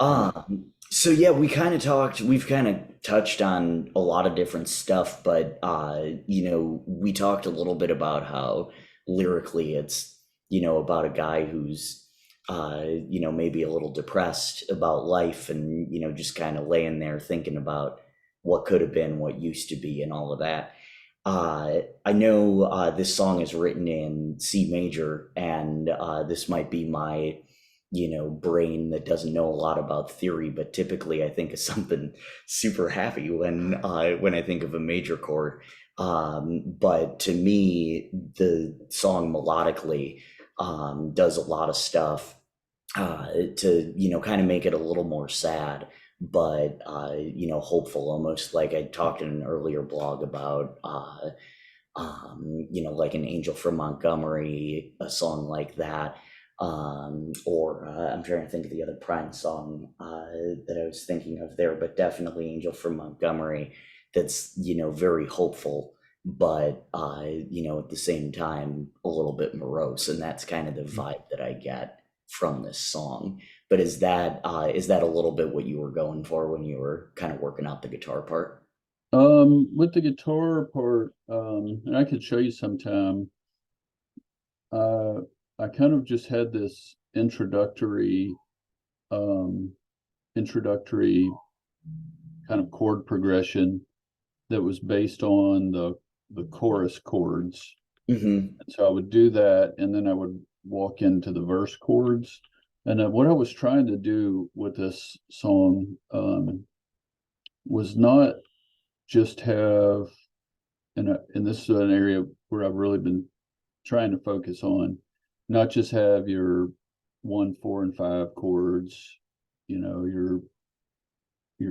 So yeah, we've kind of touched on a lot of different stuff, but we talked a little bit about how lyrically it's, about a guy who's maybe a little depressed about life and, just kind of laying there thinking about what could have been, what used to be, and all of that. I know this song is written in C major, and this might be my, brain that doesn't know a lot about theory, but typically I think of something super happy when I think of a major chord. But to me, the song melodically does a lot of stuff to kind of make it a little more sad, but hopeful, almost like I talked in an earlier blog about like an Angel from Montgomery, a song like that. Or I'm trying to think of the other Prime song that I was thinking of there, but definitely Angel from Montgomery. That's, very hopeful, but at the same time a little bit morose, and that's kind of the vibe that I get from this song. But is that a little bit what you were going for when you were kind of working out the guitar part? With the guitar part, and I could show you sometime. Uh, I kind of just had this um, introductory kind of chord progression that was based on the chorus chords. Hmm. And so I would do that, and then I would walk into the verse chords. And what I was trying to do with this song was not just have, and this is an area where I've really been trying to focus on, not just have your 1, 4, and 5 chords, your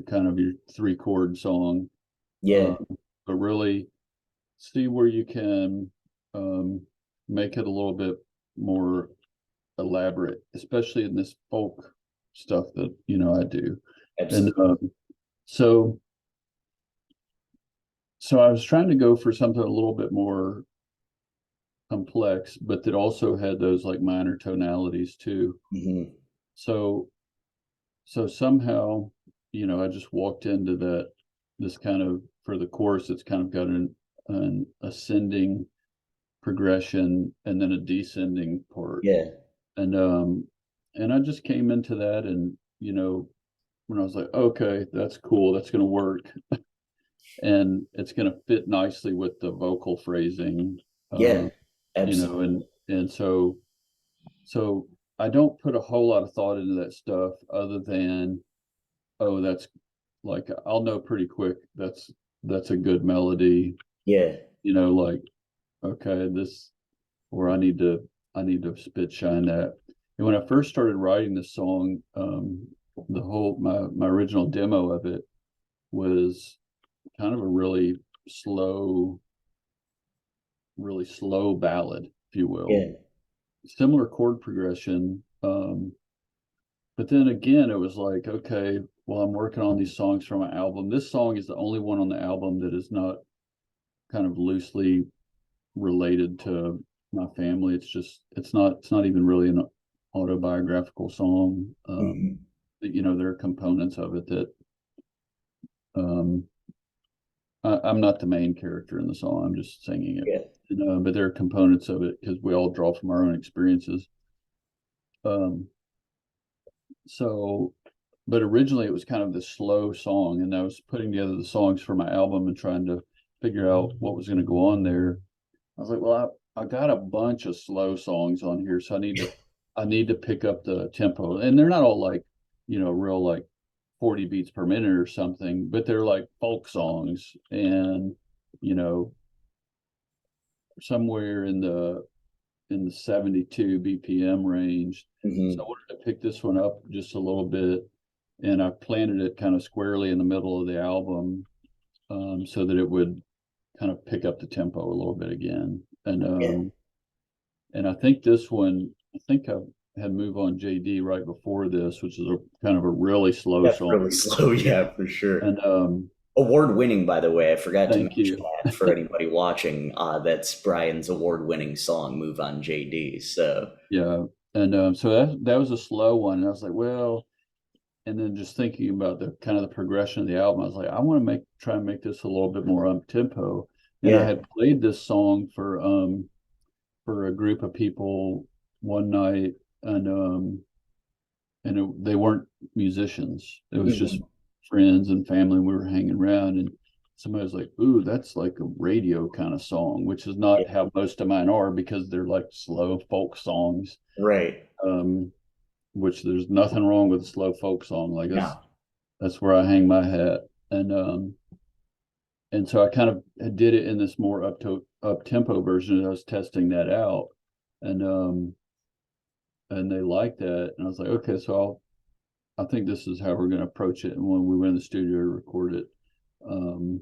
kind of your 3 chord song, Yeah. um, but really see where you can um, make it a little bit more elaborate, especially in this folk stuff that I do. And Absolutely. so so I was trying to go for something a little bit more complex, but that also had those like minor tonalities too. Hmm. So somehow, I just walked into this kind of, for the chorus, it's kind of got an ascending progression and then a descending part. Yeah. And and I just came into that, and when I was like, okay, that's cool, that's gonna work, and it's gonna fit nicely with the vocal phrasing. Yeah. uh, Absolutely. and so I don't put a whole lot of thought into that stuff other than, oh, that's like, I'll know pretty quick that's a good melody, Yeah. like, okay, this, or I need to spit shine that. And when I first started writing this song, the whole my original demo of it was kind of a slow really slow ballad, if you will. Yeah. Similar chord progression. But then again, it was like, okay, well, I'm working on these songs for my album. This song is the only one on the album that is not kind of loosely related to my family. It's not even really an autobiographical song. Hmm. There are components of it that um, I'm not the main character in the song. I'm just singing it. Yeah. But there are components of it because we all draw from our own experiences. Um, so, but originally it was kind of this slow song, and I was putting together the songs for my album and trying to figure out what was going to go on there. I was like, well, I got a bunch of slow songs on here, so I need to pick up the tempo, and they're not all like, real like 40 beats per minute or something, but they're like folk songs, and you know, somewhere in the 72 BPM range. So I Hmm. wanted to pick this one up just a little bit, and I planted it kind of squarely in the middle of the album, so that it would kind of pick up the tempo a little bit again. Yeah. And I think this one, I think I had Move On JD right before this, which is a kind of a really slow That's song. really slow. Yeah, for sure. And Award winning, by the way. I forgot to thank mention you. that for anybody watching. That's Brian's award winning song, Move on JD. So, Yeah. And so that was a slow one. And I was like, well, and then just thinking about the kind of the progression of the album, I was like, I want to try and make this a little bit more up tempo. And I Yeah. had played this song for a group of people one night, and they weren't musicians. It was just Mhm. friends and family. We were hanging around, and somebody was like, "Ooh, that's like a radio kind of song," which is Yeah. not how most of mine are because they're like slow folk songs. Right. Um, which there's nothing wrong with a slow folk song. Like No. that's where I hang my hat. And so I kind of did it in this more up tempo version. I was testing that out, and and they liked that, and I was like, okay, so I think this is how we're going to approach it. And when we went in the studio to record it, um,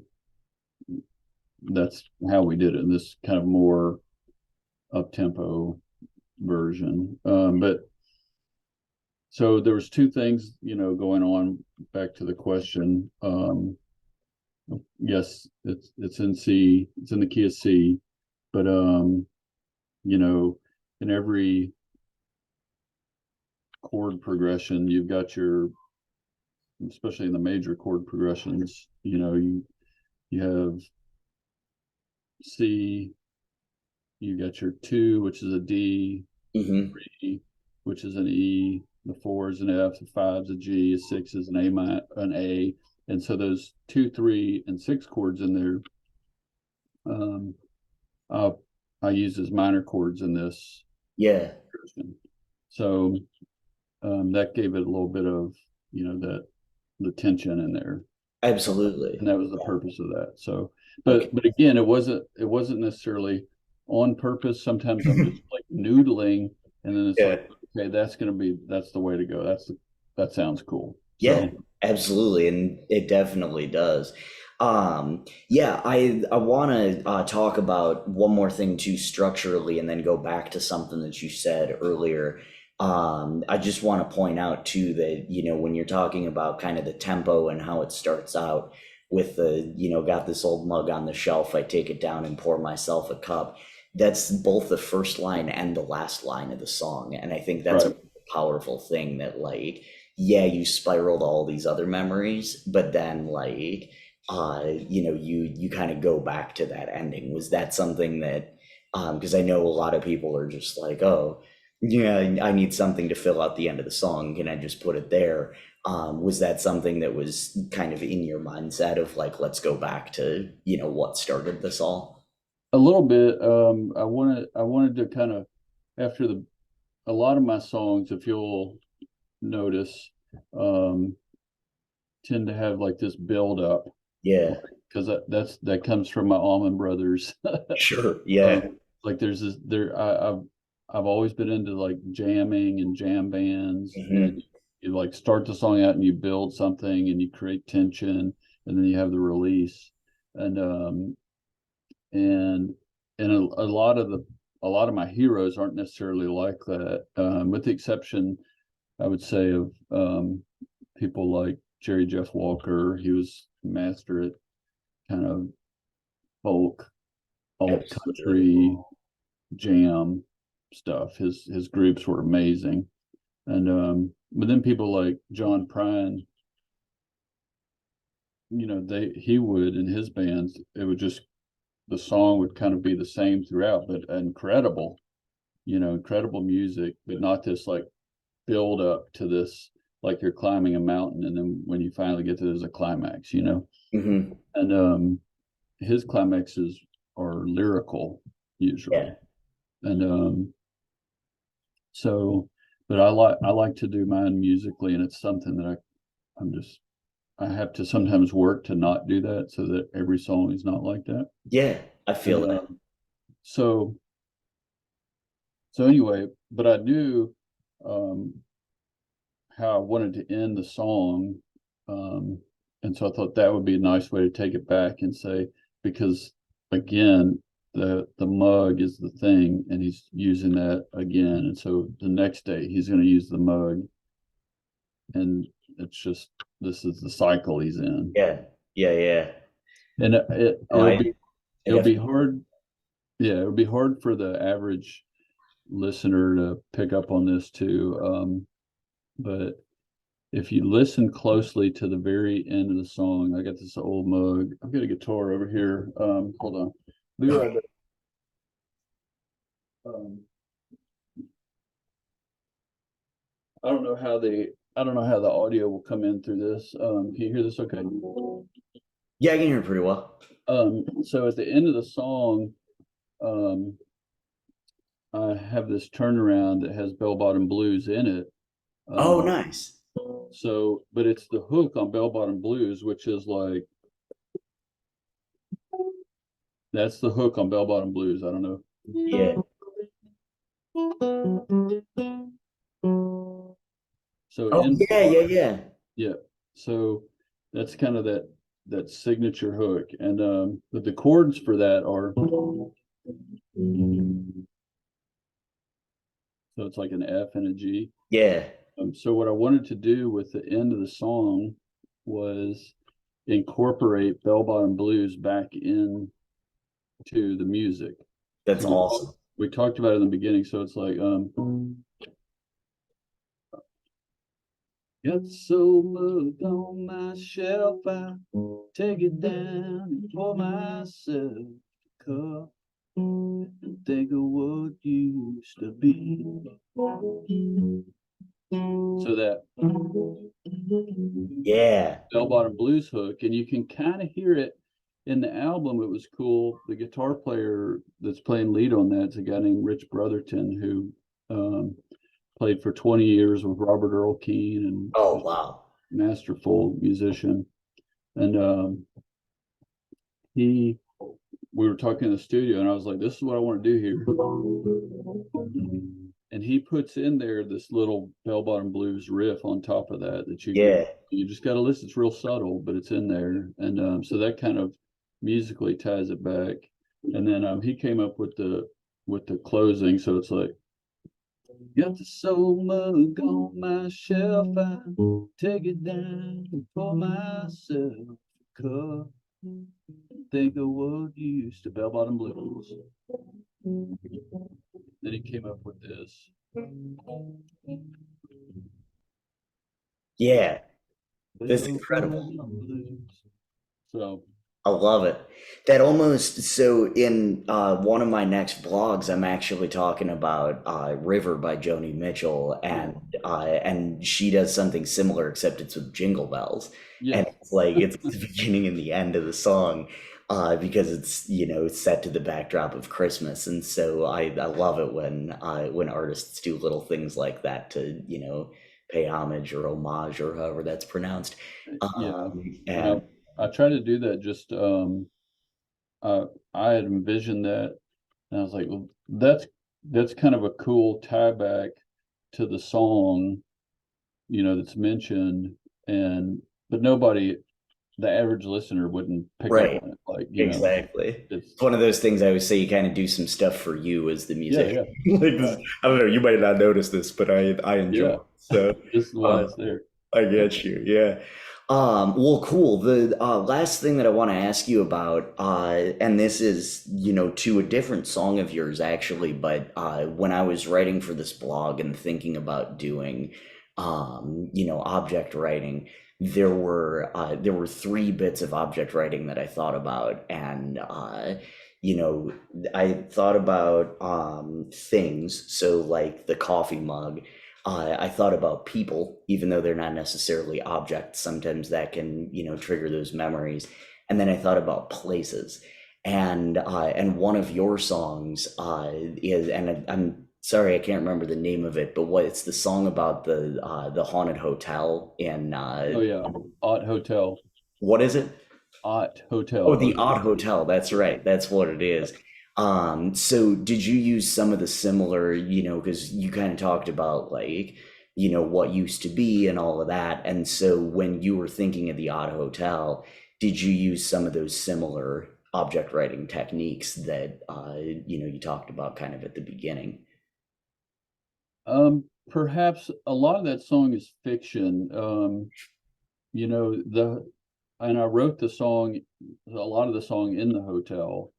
that's how we did it in this kind of more up tempo version. But so there was two things, going on. Back to the question. Yes, it's in C. It's in the key of C, but you know, in every chord progression, you've got your, especially in the major chord progressions, you have C, you got your two, which is a D, Hmm. three, which is an E, the four is an F, the five is a G, a six is an A, and so those two, three, and six chords in there, um, I, I use as minor chords in this Yeah. version. So that gave it a little bit of that the tension in there, and Absolutely. that was the purpose of that. So, Okay. but again, it wasn't necessarily on purpose. Sometimes I'm just like noodling, and then it's Yeah. like, okay, that's the way to go. That sounds cool. Yeah, So absolutely, and it definitely does. Yeah, I want to talk about one more thing too structurally, and then go back to something that you said earlier. I just want to point out too that when you're talking about kind of the tempo and how it starts out with the got this old mug on the shelf, I take it down and pour myself a cup. That's both the first line and the last line of the song, and I think that's a right. powerful thing that yeah, you spiraled all these other memories, but then you kind of go back to that ending. Was that something that because I know a lot of people are just like, oh, yeah, I need something to fill out the end of the song. Can I just put it there? Was that something that was kind of in your mindset of like, let's go back to, what started this all? A little bit. I wanted to kind of after the a lot of my songs, if you'll notice, um, tend to have like this build up Yeah, because that comes from my Allman Brothers. sure. Yeah. um, like there's this there I've always been into like jamming and jam bands, and Hmm. you like start the song out and you build something and you create tension, and then you have the release, and and a lot of my heroes aren't necessarily like that, with the exception, I would say, of people like Jerry Jeff Walker. He was master at kind of folk, alt Absolutely. country, jam stuff. His groups were amazing. And but then people like John Prine, he would in his bands, it would just the song would kind of be the same throughout, but incredible music, but not this like build up to this like you're climbing a mountain, and then when you finally get to there's a climax. Hmm. And his climaxes are lyrical usually. Yeah. And so but I like to do mine musically, and it's something that I'm just I have to sometimes work to not do that so that every song is not like that. Yeah, I And feel that. so so anyway, but I knew um how I wanted to end the song. Um, and so I thought that would be a nice way to take it back and say, because again, the mug is the thing, and he's using that again. And so the next day he's going to use the mug, and it's just this is the cycle he's in. Yeah. Yeah. Yeah. And Oh, I it'll be definitely. hard. Yeah, it'll be hard for the average listener to pick up on this too. But if you listen closely to the very end of the song, I got this old mug. I've got a guitar over here. Hold on. Be right back. Um, I don't know how the audio will come in through this. Can you hear this okay? Yeah, I can hear it pretty well. So at the end of the song, um, I have this turnaround that has Bell Bottom Blues in it. Oh, nice. So, but it's the hook on Bell Bottom Blues, which is like, that's the hook on Bell Bottom Blues. I don't know. Yeah. So Oh, in yeah, yeah, yeah. Yeah. So that's kind of that signature hook. And but the chords for that are, so it's like an F and a G. Yeah, So what I wanted to do with the end of the song was incorporate Bell Bottom Blues back in to the music. that's So awesome. we talked about it in the beginning. So it's like got so much on my shelf, I take it down and pour myself a cup and think of what used to be. So that Yeah, bell bottom blues hook, and you can kind of hear it in the album. It was cool. The guitar player that's playing lead on that's a guy named Rich Brotherton, who played for 20 years with Robert Earl Keen and oh wow. masterful musician. And he we were talking in the studio, and I was like, this is what I want to do here. And he puts in there this little bell bottom blues riff on top of that Yeah, you just got to listen. It's real subtle, but it's in there. And so that kind of musically ties it back. And then he came up with the closing. So it's like, got the soul mug on my shelf, I take it down for myself a cup. Think of what used to bell bottom blues. Then he came up with this. yeah. That's Bell incredible. bottom blues. So I love it. That almost so in one of my next blogs, I'm actually talking about River by Joni Mitchell, yeah, and she does something similar, except it's with jingle bells, yeah, and it's like it's the beginning and the end of the song, because it's it's set to the backdrop of Christmas, and so I love it when artists do little things like that to pay homage or homage or however that's pronounced, yeah. And and I try to do that. Just uh, I had envisioned that, and I was like, well, that's kind of a cool tie back to the song, that's mentioned, and but nobody, the average listener wouldn't pick up right. on it. Like, Exactly. it's It's one of those things I always say you kind of do some stuff for you as the yeah, musician. yeah, Like this, right, I don't know, you might not notice this, but I enjoy yeah. it. So This is why uh, it's there. I get you. Yeah. Well, cool. The last thing that I want to ask you about, and this is, to a different song of yours actually, but when I was writing for this blog and thinking about doing, object writing, there were three bits of object writing that I thought about, and you know, I thought about things, so like the coffee mug. I thought about people, even though they're not necessarily objects. Sometimes that can, trigger those memories. And then I thought about places, and one of your songs is, and I'm sorry I can't remember the name of it, but what it's the song about the haunted hotel in Oh yeah, Ott Hotel, what is it? Ott Hotel, Oh, the Odd Hotel. That's right. That's what it is. So did you use some of the similar, because you kind of talked about like, what used to be and all of that. And so when you were thinking of the Odd Hotel, did you use some of those similar object writing techniques that you talked about kind of at the beginning? Perhaps a lot of that song is fiction. You know, the and I wrote the song, a lot of the song in the hotel.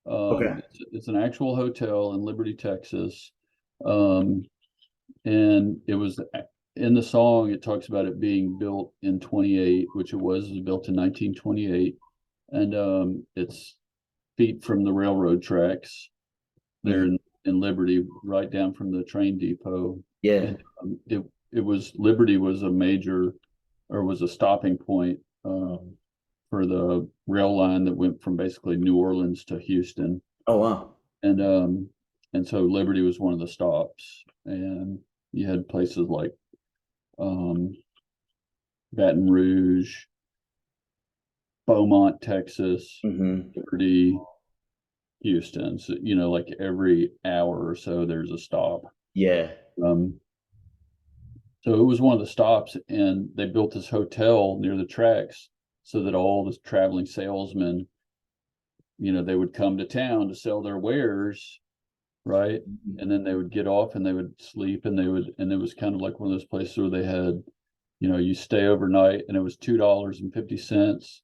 Okay. It's an actual hotel in Liberty, Texas. Um, and in the song, it talks about it being built in 28, which it was built in 1928. And it's feet from the railroad tracks there Mhm. in Liberty, right down from the train depot. Yeah. And it was Liberty was a major or was a stopping point for the rail line that went from basically New Orleans to Houston. Oh wow. And and so Liberty was one of the stops. And you had places like um Baton Rouge, Beaumont, Texas, Hmm. Liberty, Houston. So, like every hour or so there's a stop. Yeah. Um, so it was one of the stops, and they built this hotel near the tracks so that all the traveling salesmen, they would come to town to sell their wares, right? Mhm. And then they would get off and they would sleep, and it was kind of like one of those places where they had, you stay overnight, and it was $2.50,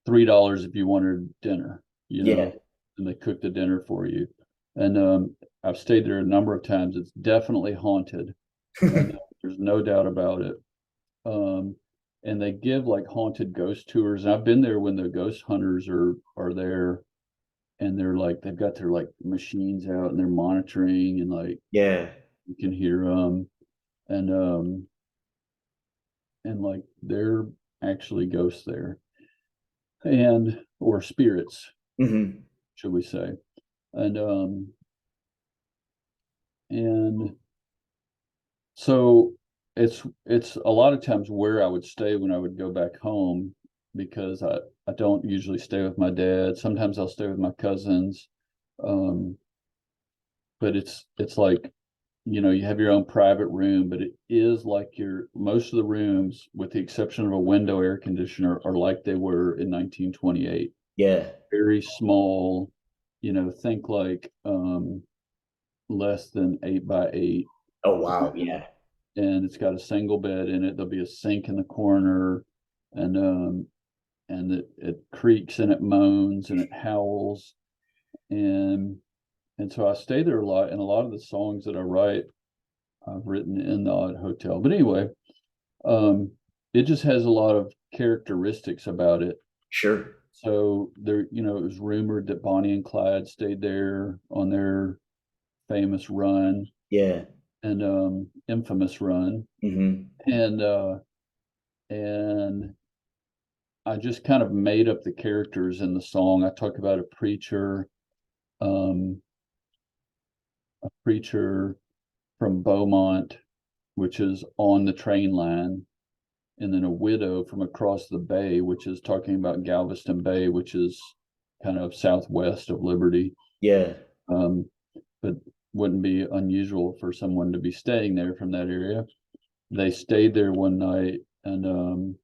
$3 if you wanted dinner, Yeah. and they cooked the dinner for you. And I've stayed there a number of times. It's definitely haunted, and there's no doubt about it. Um, and they give like haunted ghost tours. And I've been there when the ghost hunters are there, and they've got their like machines out and they're monitoring, and like Yeah. you can hear them, and like they're actually ghosts there, and or spirits, Hmm. should we say. And um and so it's a lot of times where I would stay when I would go back home, because I don't usually stay with my dad. Sometimes I'll stay with my cousins. um but it's like, you have your own private room, but it is like your most of the rooms, with the exception of a window air conditioner, are like they were in 1928. Yeah. Very small, think like less than 8 by 8. Oh wow. And Yeah. it's got a single bed in it. There'll be a sink in the corner, and it creaks and it moans and it howls. And so I stay there a lot, and a lot of the songs that I write I've written in the odd hotel. But anyway, um, it just has a lot of characteristics about it. Sure. So there, it was rumored that Bonnie and Clyde stayed there on their famous run, Yeah. and infamous run. Hmm. And and I just kind of made up the characters in the song. I talk about um, a preacher from Beaumont, which is on the train line, and then a widow from across the bay, which is talking about Galveston Bay, which is kind of southwest of Liberty. Yeah. Um, but wouldn't be unusual for someone to be staying there from that area. They stayed there one night and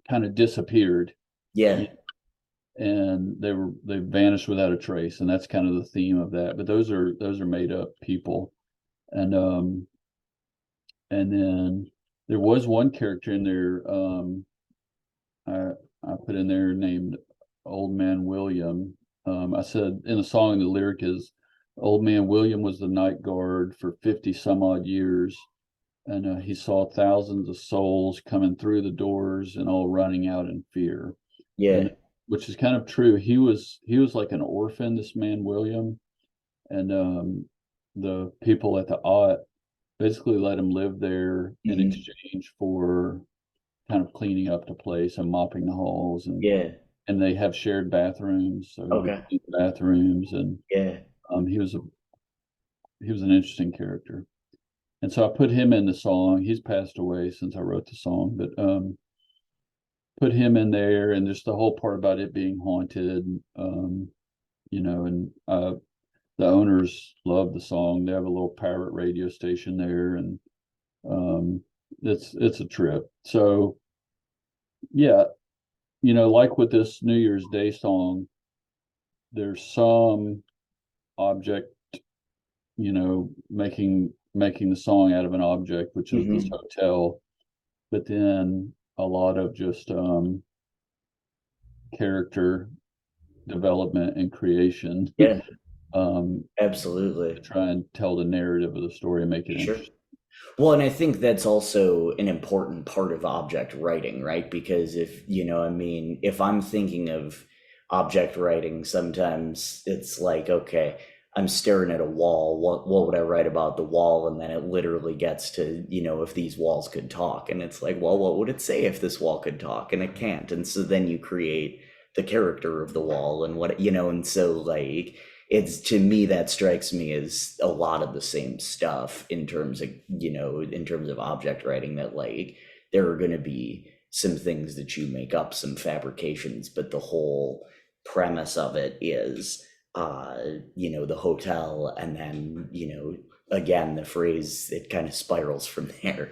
kind of disappeared, Yeah. and they vanished without a trace, and that's kind of the theme of that. But those are made up people. And then there was one character in there, I I put in there, named Old Man William. I said in the song, the lyric is, Old Man William was the night guard for 50 some odd years, and he saw thousands of souls coming through the doors and all running out in fear. And Yeah. which is kind of true. He was like an orphan, this man William, and the people at the Ott basically let him live there in Hmm. exchange for kind of cleaning up the place and mopping the halls, Yeah. and they have shared bathrooms, so he would Okay. clean the bathrooms. And Yeah. he was an interesting character, and so I put him in the song. He's passed away since I wrote the song, but put him in there, and just the whole part about it being haunted. And the owners love the song. They have a little pirate radio station there, and um, it's a trip. So yeah, like with this New Year's Day song, there's some object, making the song out of an object, which is this Hmm. hotel, but then a lot of just character development and creation, Yeah. um, to Absolutely. try and tell the narrative of the story and make it Sure. interesting. Well, and I think that's also an important part of object writing, right? Because if, I mean, if I'm thinking of object writing, sometimes it's like, okay, I'm staring at a wall. What would I write about the wall? And then it literally gets to, if these walls could talk. And it's like, well, what would it say if this wall could talk? And it can't. And so then you create the character of the wall and and so like it's to me that strikes me as a lot of the same stuff in terms of in terms of object writing, that like there are going to be some things that you make up, some fabrications, but the whole premise of it is the hotel, and then again the phrase, it kind of spirals from there,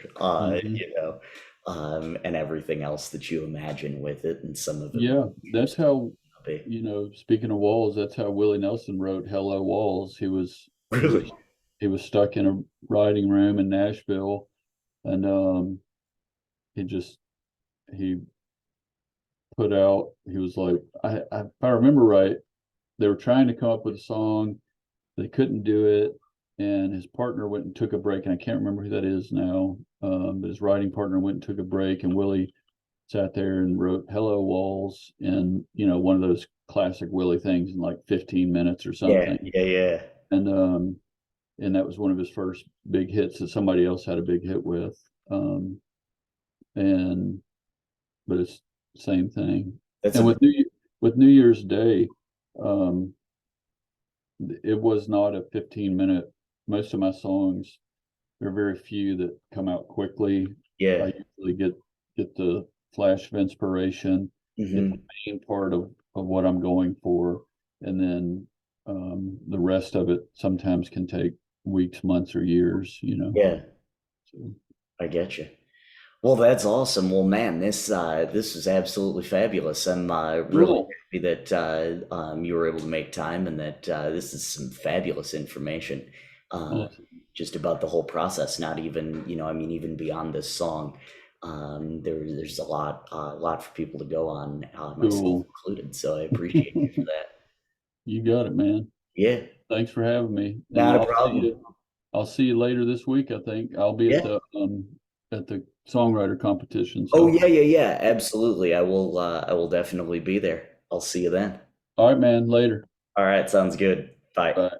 Hmm. and everything else that you imagine with it, and some of it Yeah, that's how, be speaking of walls, that's how Willie Nelson wrote "Hello Walls." He was really. he was stuck in a writing room in Nashville, and he just he put out. He was like, if I remember right, they were trying to come up with a song, they couldn't do it, and his partner went and took a break, and I can't remember who that is now, but his writing partner went and took a break, and Willie sat there and wrote "Hello Walls" and one of those classic Willie things in like 15 minutes or Yeah, something. yeah, yeah. And and that was one of his first big hits that somebody else had a big hit with. Um, and but it's same thing. That's And a with New Year's Day, um, it was not a 15-minute. Most of my songs, there are very few that come out quickly. yeah. I usually get the flash of inspiration, get the Hmm. main part of what I'm going for, and then the rest of it sometimes can take weeks, months, or years. Yeah, So I get you. Well, that's awesome. Well, man, this was absolutely fabulous. I'm really cool. happy that you were able to make time, and that this is some fabulous information, uh, Awesome. just about the whole process. Not even, I mean, even beyond this song, there's a lot for people to go on, myself Cool. included. So I appreciate you for that. You got it, man. Yeah, Thanks for having me. And not a problem. I'll see you later this week, I think. I'll be Yeah. at the songwriter competition. Oh So yeah, yeah, yeah. Absolutely. I will definitely be there. I'll see you then. all right, man, later. All right, sounds good. Bye. Bye.